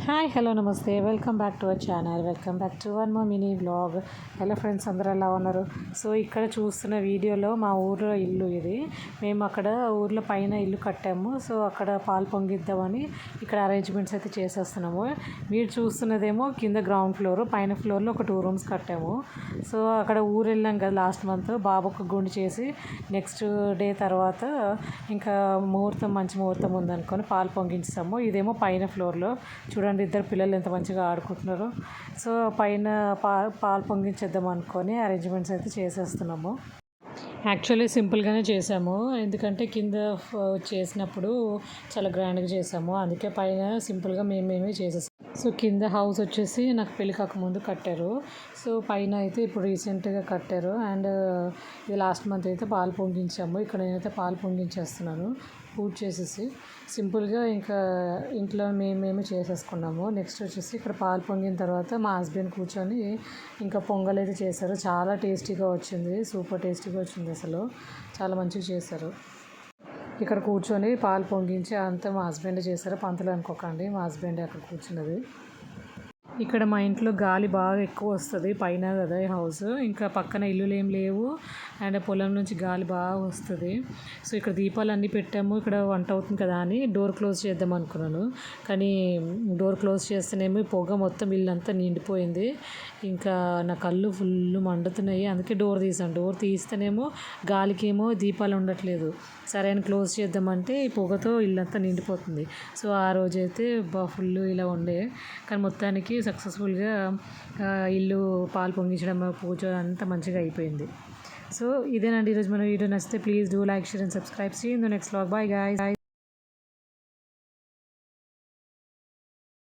Hi hello నమస్తే welcome back to our channel welcome back to one more mini vlog. Hello friends, అందరూ ఎలా ఉన్నారు? So ఇక్కడ చూస్తున్న వీడియోలో మా ఊర్లో ఇల్లు ఇది. మేము అక్కడ ఊర్లో పైన ఇల్లు కట్టాము. సో అక్కడ పాలు పొంగిద్దామని ఇక్కడ అరేంజ్మెంట్స్ అయితే చేసేస్తున్నాము. మీరు చూస్తున్నదేమో కింద గ్రౌండ్ ఫ్లోర్, పైన ఫ్లోర్లో ఒక 2 రూమ్స్ కట్టాము. సో అక్కడ ఊరు వెళ్ళాం కదా లాస్ట్ మంత్, బాబుకు గుండు చేసి నెక్స్ట్ డే తర్వాత ఇంకా ముహూర్తం, మంచి ముహూర్తం ఉందనుకొని పాలు పొంగించాము. ఇదేమో పైన ఫ్లోర్లో చూడండి, ఇద్దరు పిల్లలు ఎంత మంచిగా ఆడుకుంటున్నారు. సో పైన పాలు పొంగించేద్దాం అనుకొని అరేంజ్మెంట్స్ అయితే చేసేస్తున్నాము. యాక్చువల్లీ సింపుల్గానే చేసాము, ఎందుకంటే కింద చేసినప్పుడు చాలా గ్రాండ్గా చేసాము. అందుకే పైన సింపుల్గా మేమే చేసేసాము. సో కింద హౌస్ వచ్చేసి నాకు పెళ్ళి కాకముందు కట్టారు. సో పైన అయితే ఇప్పుడు రీసెంట్గా కట్టారు. అండ్ ఇది లాస్ట్ మంత్ అయితే పాలు పొంగించాము. ఇక్కడ నేనైతే పాలు పొంగించేస్తున్నాను పూజ చేసేసి. సింపుల్గా ఇంకా ఇంట్లో మేమేమి చేసేసుకున్నాము. నెక్స్ట్ వచ్చేసి ఇక్కడ పాలు పొంగిన తర్వాత మా హస్బెండ్ కూర్చొని ఇంకా పొంగల్ అయితే చేశారు. చాలా టేస్టీగా వచ్చింది, సూపర్ టేస్టీగా వచ్చింది, అసలు చాలా మంచిగా చేశారు. ఇక్కడ కూర్చొని పాలు పొంగించి అంతా మా హస్బెండ్ చేశారు. పంతులు అనుకోకండి, మా హస్బెండ్ అక్కడ కూర్చున్నది. ఇక్కడ మా ఇంట్లో గాలి బాగా ఎక్కువ వస్తుంది, పైన కదా ఈ హౌస్, ఇంకా పక్కన ఇల్లులు ఏం లేవు. అండ్ పొలం నుంచి గాలి బాగా వస్తుంది. సో ఇక్కడ దీపాలు అన్నీ పెట్టాము. ఇక్కడ వంట అవుతుంది కదా అని డోర్ క్లోజ్ చేద్దాం అనుకున్నాను, కానీ డోర్ క్లోజ్ చేస్తేనేమో పొగ మొత్తం ఇల్లంతా నిండిపోయింది. ఇంకా నా కళ్ళు ఫుల్ మండుతున్నాయి, అందుకే డోర్ తీసాను. డోర్ తీస్తేనేమో గాలికేమో దీపాలు ఉండట్లేదు. సరే అని క్లోజ్ చేద్దామంటే ఈ పొగతో ఇల్లంతా నిండిపోతుంది. సో ఆ రోజైతే ఫుల్ ఇలా ఉండే, కానీ మొత్తానికి సక్సెస్ఫుల్గా ఇల్లు పాలు పొంగించడం, పూజ అంతా మంచిగా అయిపోయింది. సో ఇదేనండి ఈరోజు మన వీడియో. నచ్చితే please do like, share and subscribe. See in the next vlog. Bye guys.